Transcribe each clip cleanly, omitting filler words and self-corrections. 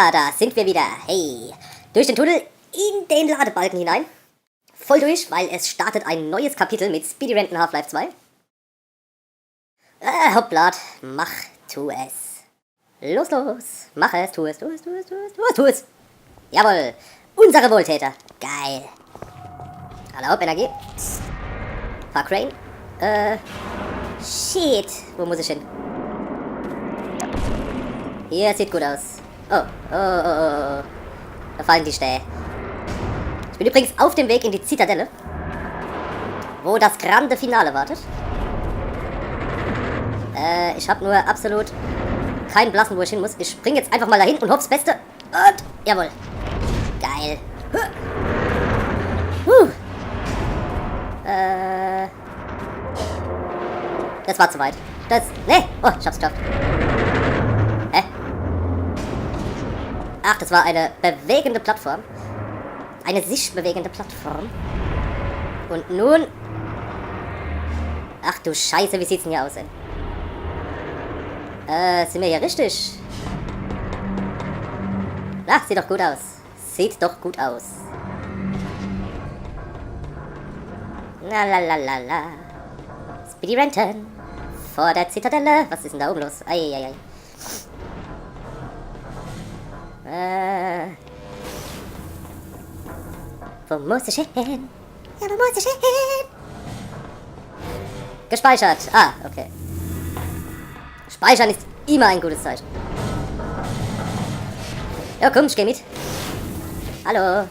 Ja, da sind wir wieder. Hey, durch den Tunnel in den Ladebalken hinein. Voll durch, weil es startet ein neues Kapitel mit Speedy Renton Half-Life 2. Hopplat, mach, tu es. Los, los, mach es, tu es, tu es, tu es, tu es, tu es, tu es. Jawohl, unsere Wohltäter. Geil. Hallo, Energie. Fahr Crane. Shit, wo muss ich hin? Hier sieht gut aus. Oh. Da fallen die Stähe. Ich bin übrigens auf dem Weg in die Zitadelle, wo das grande Finale wartet. Ich habe nur absolut keinen Blassen, wo ich hin muss. Ich spring jetzt einfach mal dahin und hoff's Beste. Und, jawohl. Geil. Das war zu weit. Oh, ich hab's geschafft. Hä? Ach, das war eine bewegende Plattform. Eine sich bewegende Plattform. Und nun... Ach du Scheiße, wie sieht's denn hier aus, ey? Sind wir hier richtig? Ach, sieht doch gut aus. Sieht doch gut aus. La la la la la. Speedy Renton. Vor der Zitadelle. Was ist denn da oben los? Eieiei. Wo muss ich hin? Ja, wo muss ich hin? Gespeichert. Ah, okay. Speichern ist immer ein gutes Zeichen. Ja, komm, ich geh mit. Hallo.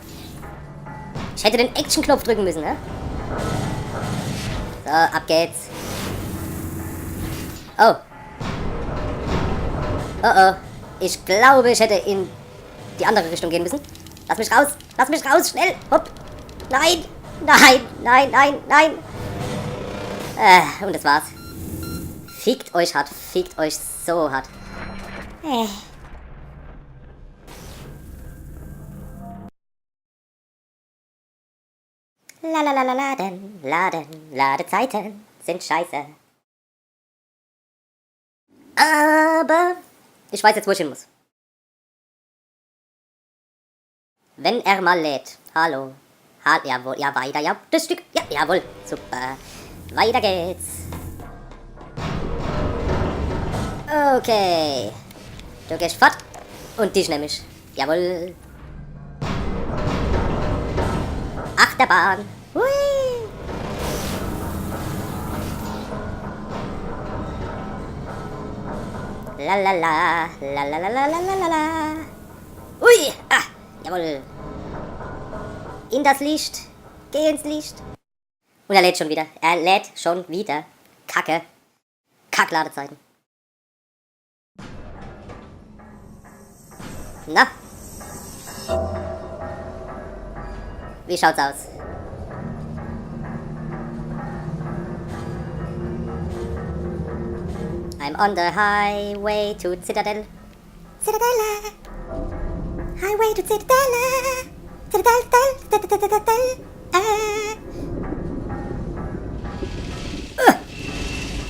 Ich hätte den Action-Knopf drücken müssen, ne? So, ab geht's. Oh. Oh. Ich glaube, ich hätte in die andere Richtung gehen müssen. Lass mich raus! Lass mich raus! Schnell! Hopp! Nein! Nein! Und das war's. Fickt euch hart. Fickt euch so hart. Ladezeiten sind scheiße. Aber ich weiß jetzt, wo ich hin muss. Wenn er mal lädt. Hallo. Jawohl, ja, weiter, ja, das Stück. Ja, jawohl, super. Weiter geht's. Okay. Du gehst fort. Und dich nehme ich. Jawohl. Achterbahn. Hui. La. Ui. Ah, jawohl. In das Licht. Geh ins Licht. Und er lädt schon wieder. Kacke. Kackladezeiten. Na? Wie schaut's aus? I'm on the highway to Citadel. Citadelle. Highway to Citadelle. Citadel.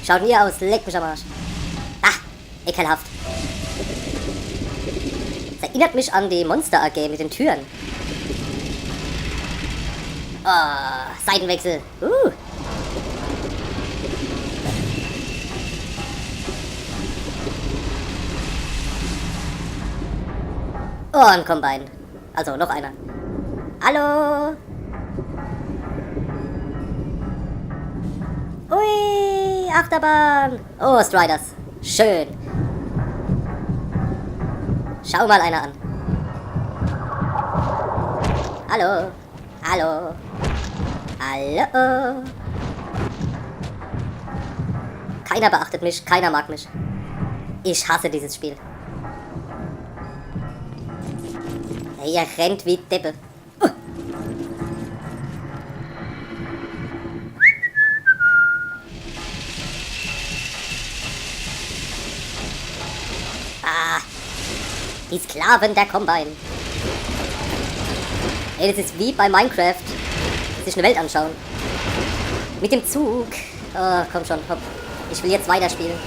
Schaut nie aus, leck mich am Arsch. Ah, ekelhaft. Das erinnert mich an die Monster AG mit den Türen. Oh, Seitenwechsel. Oh, ein Combine. Also, noch einer. Hallo? Ui, Achterbahn. Oh, Striders. Schön. Schau mal einer an. Hallo? Keiner beachtet mich, keiner mag mich. Ich hasse dieses Spiel. Ihr rennt wie Deppe. Die Sklaven der Combine. Ey, das ist wie bei Minecraft. Sich eine Welt anschauen. Mit dem Zug. Oh, komm schon, hopp. Ich will jetzt weiterspielen.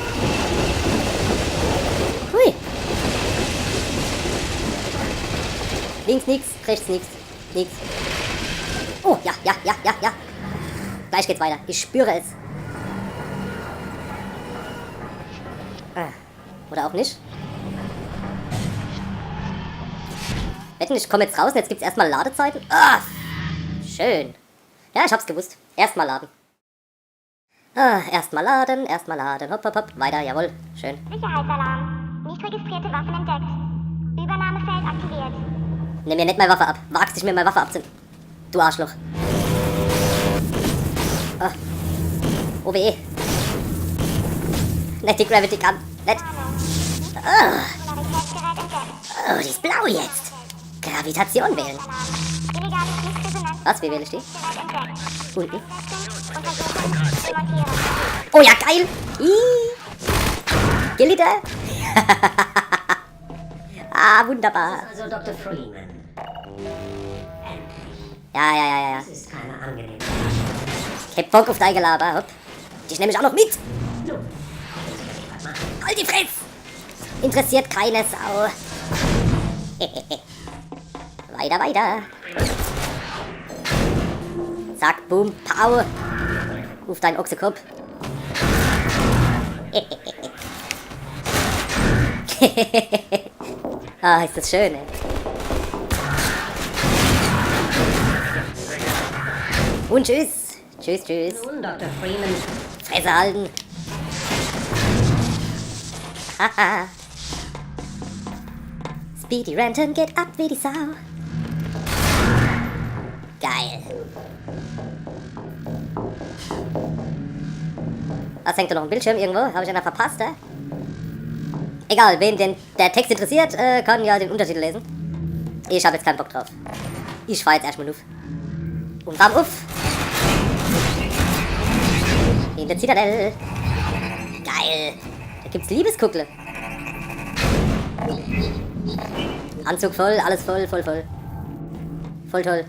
Hui. Links nix, rechts nix. Nix. Oh, ja. Gleich geht's weiter. Ich spüre es. Oder auch nicht. Wetten, ich komme jetzt raus und jetzt gibt's erstmal Ladezeiten. Ah, schön. Ja, ich hab's gewusst. Erstmal laden. Erstmal laden. Hopp. Weiter, jawohl. Schön. Sicherheitsalarm. Nicht registrierte Waffen entdeckt. Übernahmefeld aktiviert. Nimm mir nicht meine Waffe ab. Wagst dich mir meine Waffe abzunehmen. Du Arschloch. OWE. Nicht die Gravity Gun. Nicht. Polaritätsgerät entdeckt. Oh, die ist blau jetzt. Gravitation wählen. Illegales Lichtresonanz. Was, wie wähle ich die? Gerät entdeckt. Unten. Untersuchung. Demontierung. Oh ja, geil. Geliter. Wunderbar. Also Dr. Freeman. Ja. Das ist keine angenehme Ich hab Bock auf dein Gelaber. Hopp. Dich nehme ich auch noch mit. Halt die Fresse. Interessiert keine Sau. Weiter. Zack, boom, pow. Ruf deinen Ochsekopf. Ist das schön, ey. Und tschüss. Tschüss. Nun, Dr. Freeman. Fresse halten. Haha. Speedy Renton geht ab wie die Sau. Geil. Was hängt da noch ein Bildschirm irgendwo? Habe ich einer verpasst, Egal, wen denn der Text interessiert, kann ja den Untertitel lesen. Ich habe jetzt keinen Bock drauf. Ich fahr jetzt erstmal auf. Und warm auf. In der Zitadelle. Geil. Da gibt's Liebeskuckle. Anzug voll, alles voll. Voll toll.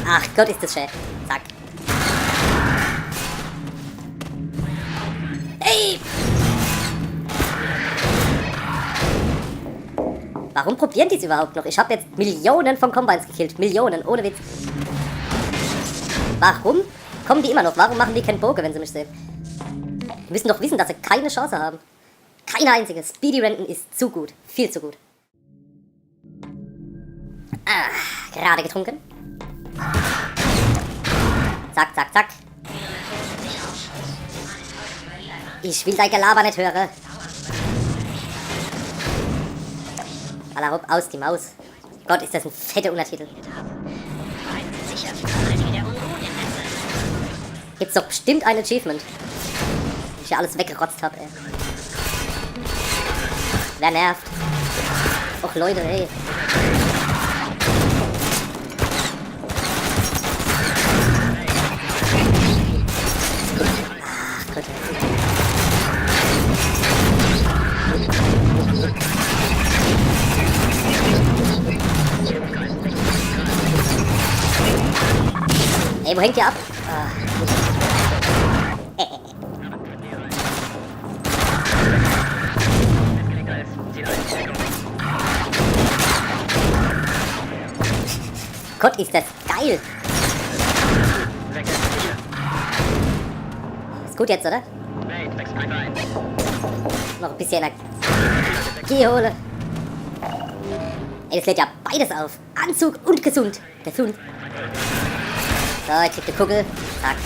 Ach Gott, ist das schön. Zack. Hey! Warum probieren die es überhaupt noch? Ich habe jetzt Millionen von Combines gekillt. Millionen, ohne Witz. Warum kommen die immer noch? Warum machen die keinen Bogen, wenn sie mich sehen? Die müssen doch wissen, dass sie keine Chance haben. Keine einzige. Speedy Renton ist zu gut. Viel zu gut. Gerade getrunken. Zack. Ich will dein Gelaber nicht hören. Alla hopp, aus die Maus. Gott, ist das ein fetter Untertitel. Gibt's doch bestimmt ein Achievement. Ich ja alles weggerotzt hab, ey. Wer nervt? Och Leute, ey. Ach Gott, ey. Ey, wo hängt ihr ab? Gott, ist das geil! Ist gut jetzt, oder? Noch ein bisschen Energie hole. Ey, das lädt ja beides auf. Anzug und gesund. Gesund. So, ich krieg die Kugel. Zack.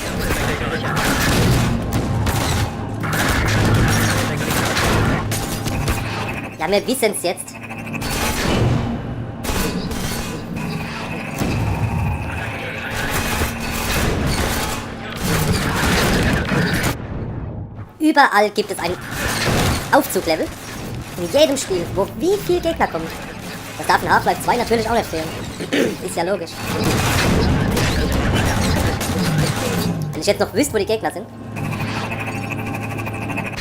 Ja, wir wissen's jetzt. Überall gibt es ein Aufzuglevel. In jedem Spiel, wo wie viel Gegner kommen. Das darf in Half-Life 2 natürlich auch nicht fehlen. Ist ja logisch. Wenn ich jetzt noch wüsste, wo die Gegner sind.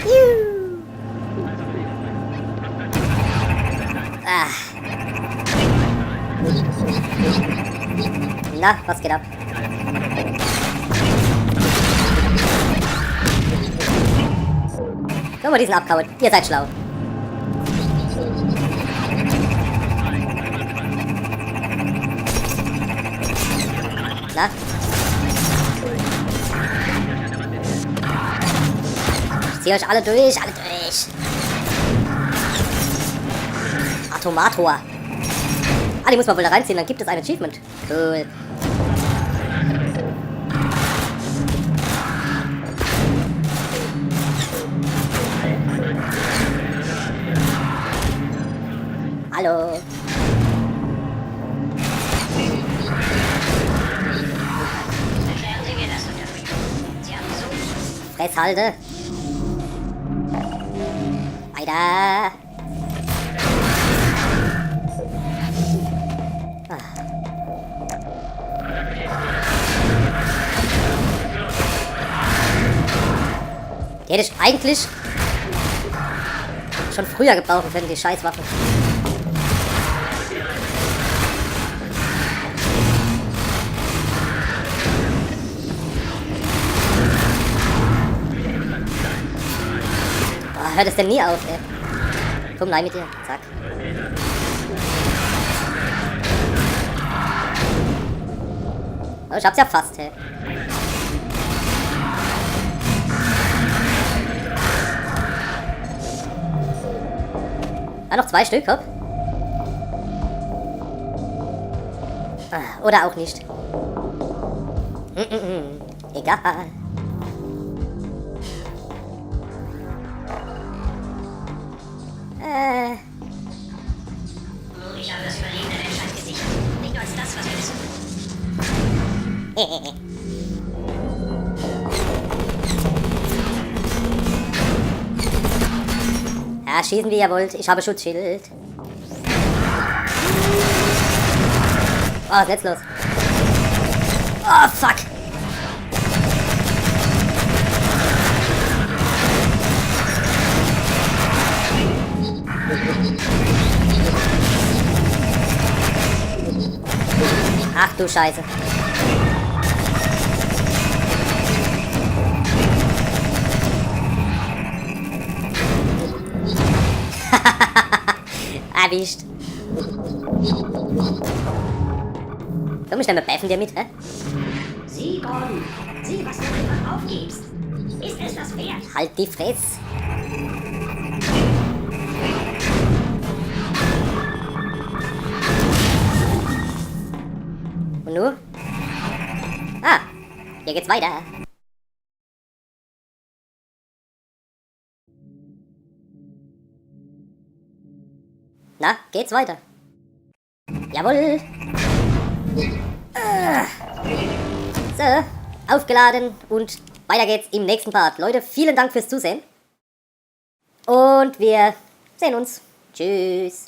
Juhu. Na, was geht ab? Können wir diesen abkauen? Ihr seid schlau. Na? Ich zieh euch alle durch, alle durch. Atomator. Ah, die muss man wohl da reinziehen, dann gibt es ein Achievement. Cool. Hallo. Erklären Sie mir das, Dr. Freeman. Sie haben so... Fresshalte. Weiter. Die hätte ich eigentlich schon früher gebrauchen können, die Scheißwaffe. Oh, hört es denn nie auf, ey. Komm, rein mit dir. Zack. Oh, ich hab's ja fast, ey. Ah, noch 2 Stück, hopp. Ah, oder auch nicht. Egal. Ich habe das Überleben der Menschheit gesichert. Nicht nur als das, was wir wissen. Ja, schießen wie ihr wollt. Ich habe Schutzschild. Oh, was ist jetzt los? Oh, fuck. Ach du Scheiße. Erwischt. Komm, ich nehme Beffen dir mit, hä? Sieh, Gordon. Sieh, was du einfach aufgibst. Ist es das wert? Halt die Fresse. Und nun? Ah, hier geht's weiter. Na, geht's weiter? Jawohl. So, aufgeladen und weiter geht's im nächsten Part. Leute, vielen Dank fürs Zusehen. Und wir sehen uns. Tschüss.